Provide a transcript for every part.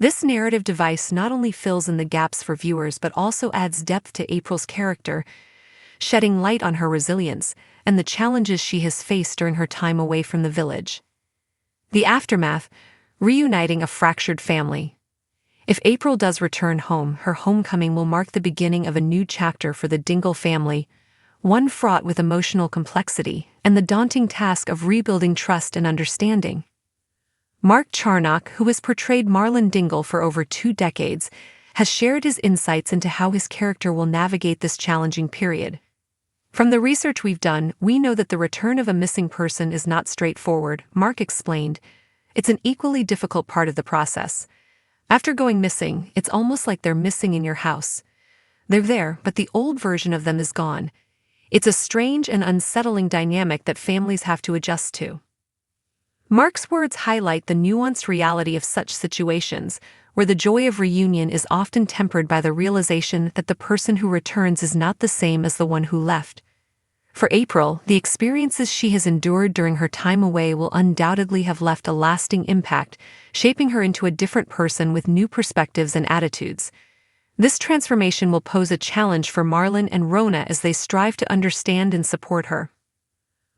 This narrative device not only fills in the gaps for viewers but also adds depth to April's character, shedding light on her resilience and the challenges she has faced during her time away from the village. The aftermath, reuniting a fractured family. If April does return home, her homecoming will mark the beginning of a new chapter for the Dingle family, one fraught with emotional complexity and the daunting task of rebuilding trust and understanding. Mark Charnock, who has portrayed Marlon Dingle for over 2 decades, has shared his insights into how his character will navigate this challenging period. From the research we've done, we know that the return of a missing person is not straightforward, Mark explained. It's an equally difficult part of the process. After going missing, it's almost like they're missing in your house. They're there, but the old version of them is gone. It's a strange and unsettling dynamic that families have to adjust to. Mark's words highlight the nuanced reality of such situations, where the joy of reunion is often tempered by the realization that the person who returns is not the same as the one who left. For April, the experiences she has endured during her time away will undoubtedly have left a lasting impact, shaping her into a different person with new perspectives and attitudes. This transformation will pose a challenge for Marlon and Rona as they strive to understand and support her.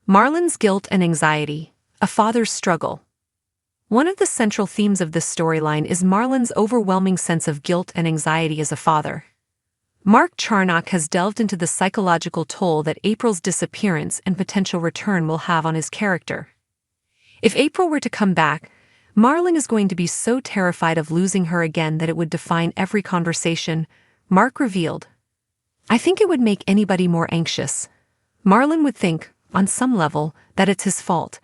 Marlon's guilt and anxiety. A father's struggle. One of the central themes of this storyline is Marlon's overwhelming sense of guilt and anxiety as a father. Mark Charnock has delved into the psychological toll that April's disappearance and potential return will have on his character. If April were to come back, Marlon is going to be so terrified of losing her again that it would define every conversation, Mark revealed. I think it would make anybody more anxious. Marlon would think, on some level, that it's his fault.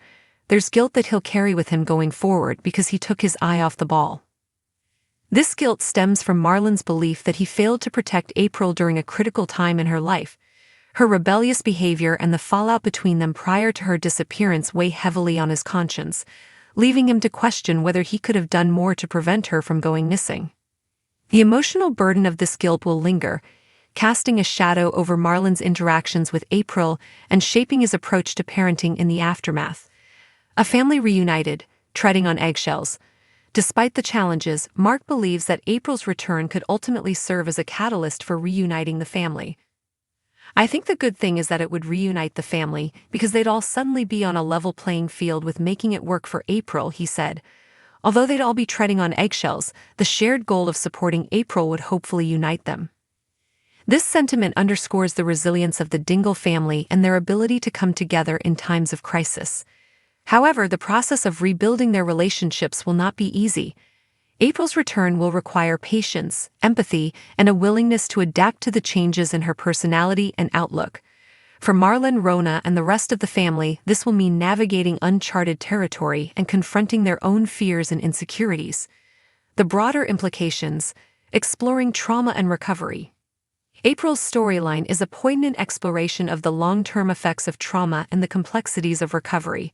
There's guilt that he'll carry with him going forward because he took his eye off the ball. This guilt stems from Marlon's belief that he failed to protect April during a critical time in her life. Her rebellious behavior and the fallout between them prior to her disappearance weigh heavily on his conscience, leaving him to question whether he could have done more to prevent her from going missing. The emotional burden of this guilt will linger, casting a shadow over Marlon's interactions with April and shaping his approach to parenting in the aftermath. A family reunited, treading on eggshells. Despite the challenges, Mark believes that April's return could ultimately serve as a catalyst for reuniting the family. I think the good thing is that it would reunite the family because they'd all suddenly be on a level playing field with making it work for April, he said. Although they'd all be treading on eggshells, the shared goal of supporting April would hopefully unite them. This sentiment underscores the resilience of the Dingle family and their ability to come together in times of crisis. However, the process of rebuilding their relationships will not be easy. April's return will require patience, empathy, and a willingness to adapt to the changes in her personality and outlook. For Marlon, Rona, and the rest of the family, this will mean navigating uncharted territory and confronting their own fears and insecurities. The broader implications: exploring trauma and recovery. April's storyline is a poignant exploration of the long-term effects of trauma and the complexities of recovery.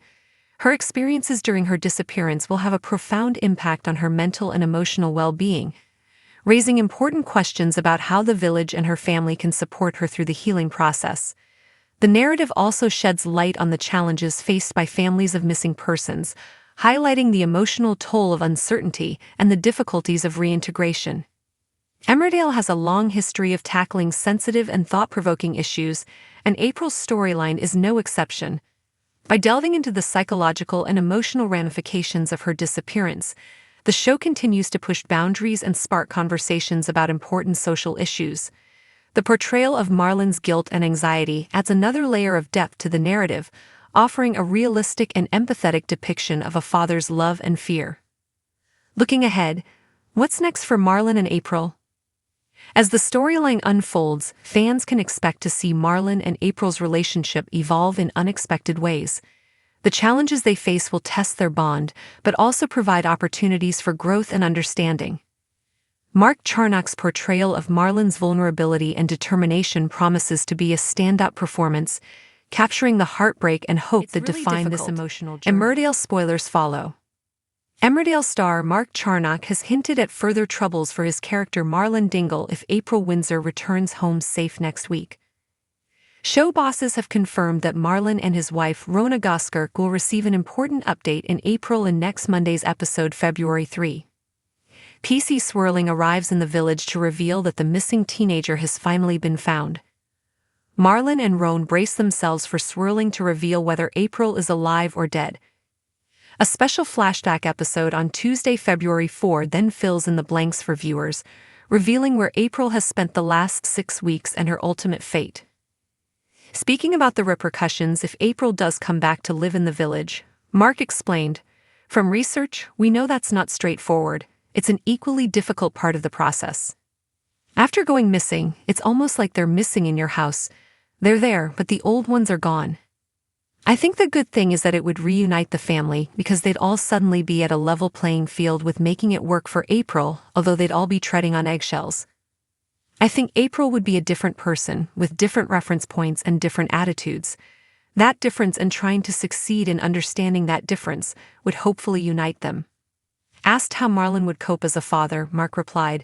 Her experiences during her disappearance will have a profound impact on her mental and emotional well-being, raising important questions about how the village and her family can support her through the healing process. The narrative also sheds light on the challenges faced by families of missing persons, highlighting the emotional toll of uncertainty and the difficulties of reintegration. Emmerdale has a long history of tackling sensitive and thought-provoking issues, and April's storyline is no exception. By delving into the psychological and emotional ramifications of her disappearance, the show continues to push boundaries and spark conversations about important social issues. The portrayal of Marlon's guilt and anxiety adds another layer of depth to the narrative, offering a realistic and empathetic depiction of a father's love and fear. Looking ahead, what's next for Marlon and April? As the storyline unfolds, fans can expect to see Marlon and April's relationship evolve in unexpected ways. The challenges they face will test their bond, but also provide opportunities for growth and understanding. Mark Charnock's portrayal of Marlon's vulnerability and determination promises to be a standout performance, capturing the heartbreak and hope that define this emotional journey. Emmerdale spoilers follow. Emmerdale star Mark Charnock has hinted at further troubles for his character Marlon Dingle if April Windsor returns home safe next week. Show bosses have confirmed that Marlon and his wife Rona Goskirk will receive an important update in April in next Monday's episode February 3. PC Swirling arrives in the village to reveal that the missing teenager has finally been found. Marlon and Roan brace themselves for Swirling to reveal whether April is alive or dead. A special flashback episode on Tuesday, February 4 then fills in the blanks for viewers, revealing where April has spent the last 6 weeks and her ultimate fate. Speaking about the repercussions if April does come back to live in the village, Mark explained, "From research, we know that's not straightforward. It's an equally difficult part of the process. After going missing, it's almost like they're missing in your house. They're there, but the old ones are gone. I think the good thing is that it would reunite the family because they'd all suddenly be at a level playing field with making it work for April, although they'd all be treading on eggshells. I think April would be a different person, with different reference points and different attitudes. That difference and trying to succeed in understanding that difference would hopefully unite them." Asked how Marlon would cope as a father, Mark replied,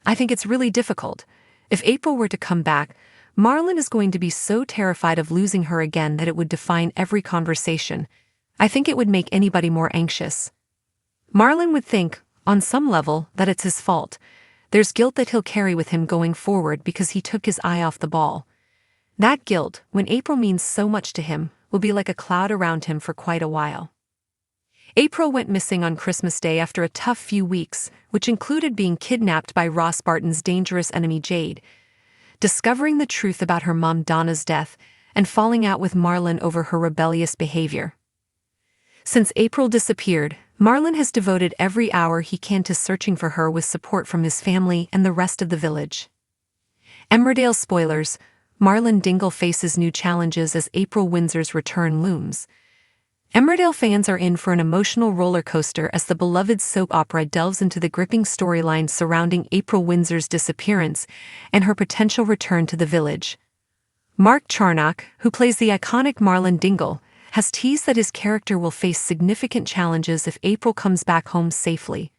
"I think it's really difficult. If April were to come back, Marlon is going to be so terrified of losing her again that it would define every conversation. I think it would make anybody more anxious. Marlon would think, on some level, that it's his fault. There's guilt that he'll carry with him going forward because he took his eye off the ball. That guilt, when April means so much to him, will be like a cloud around him for quite a while." April went missing on Christmas Day after a tough few weeks, which included being kidnapped by Ross Barton's dangerous enemy Jade, discovering the truth about her mom Donna's death, and falling out with Marlon over her rebellious behavior. Since April disappeared, Marlon has devoted every hour he can to searching for her with support from his family and the rest of the village. Emmerdale spoilers: Marlon Dingle faces new challenges as April Windsor's return looms. Emmerdale fans are in for an emotional roller coaster as the beloved soap opera delves into the gripping storyline surrounding April Windsor's disappearance and her potential return to the village. Mark Charnock, who plays the iconic Marlon Dingle, has teased that his character will face significant challenges if April comes back home safely.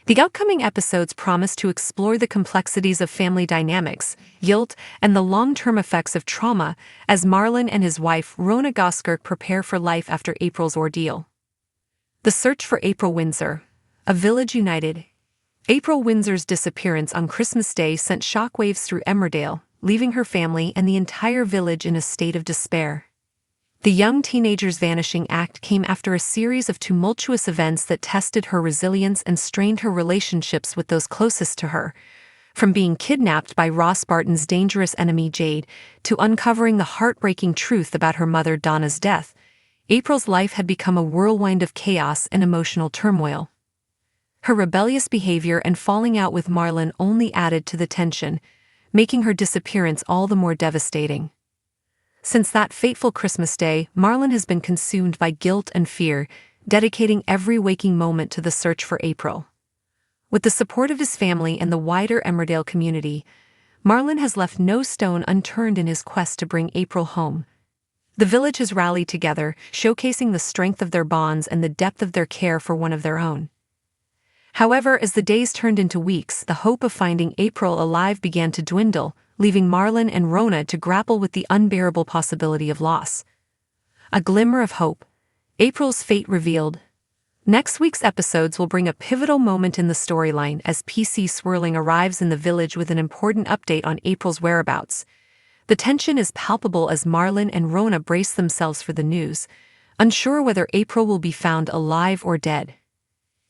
The upcoming episodes promise to explore the complexities of family dynamics, guilt, and the long-term effects of trauma as Marlon and his wife Rona Goskirk prepare for life after April's ordeal. The search for April Windsor, a village united. April Windsor's disappearance on Christmas Day sent shockwaves through Emmerdale, leaving her family and the entire village in a state of despair. The young teenager's vanishing act came after a series of tumultuous events that tested her resilience and strained her relationships with those closest to her, from being kidnapped by Ross Barton's dangerous enemy Jade to uncovering the heartbreaking truth about her mother Donna's death. April's life had become a whirlwind of chaos and emotional turmoil. Her rebellious behavior and falling out with Marlon only added to the tension, making her disappearance all the more devastating. Since that fateful Christmas Day, Marlon has been consumed by guilt and fear, dedicating every waking moment to the search for April. With the support of his family and the wider Emmerdale community, Marlon has left no stone unturned in his quest to bring April home. The village has rallied together, showcasing the strength of their bonds and the depth of their care for one of their own. However, as the days turned into weeks, the hope of finding April alive began to dwindle, leaving Marlon and Rona to grapple with the unbearable possibility of loss. A glimmer of hope. April's fate revealed. Next week's episodes will bring a pivotal moment in the storyline as PC Swirling arrives in the village with an important update on April's whereabouts. The tension is palpable as Marlon and Rona brace themselves for the news, unsure whether April will be found alive or dead.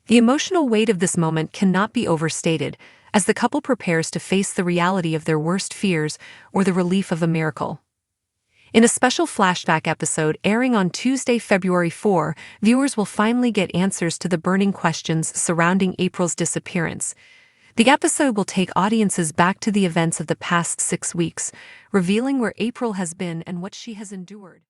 The emotional weight of this moment cannot be overstated, as the couple prepares to face the reality of their worst fears or the relief of a miracle. In a special flashback episode airing on Tuesday, February 4, viewers will finally get answers to the burning questions surrounding April's disappearance. The episode will take audiences back to the events of the past 6 weeks, revealing where April has been and what she has endured.